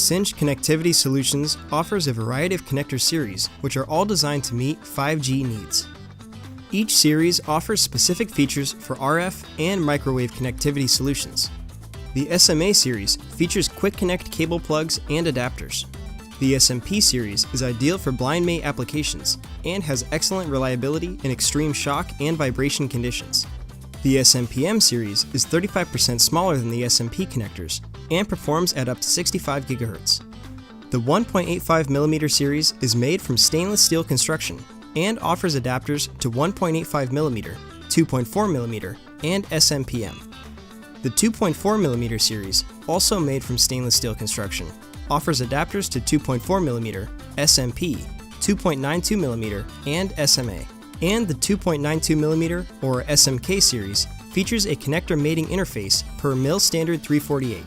Cinch Connectivity Solutions offers a variety of connector series, which are all designed to meet 5G needs. Each series offers specific features for RF and microwave connectivity solutions. The SMA series features quick connect cable plugs and adapters. The SMP series is ideal for blind mate applications and has excellent reliability in extreme shock and vibration conditions. The SMPM series is 35% smaller than the SMP connectors and performs at up to 65 GHz. The 1.85mm series is made from stainless steel construction and offers adapters to 1.85mm, 2.4mm, and SMPM. The 2.4mm series, also made from stainless steel construction, offers adapters to 2.4mm, SMP, 2.92mm, and SMA. And the 2.92mm or SMK series features a connector mating interface per mil standard 348.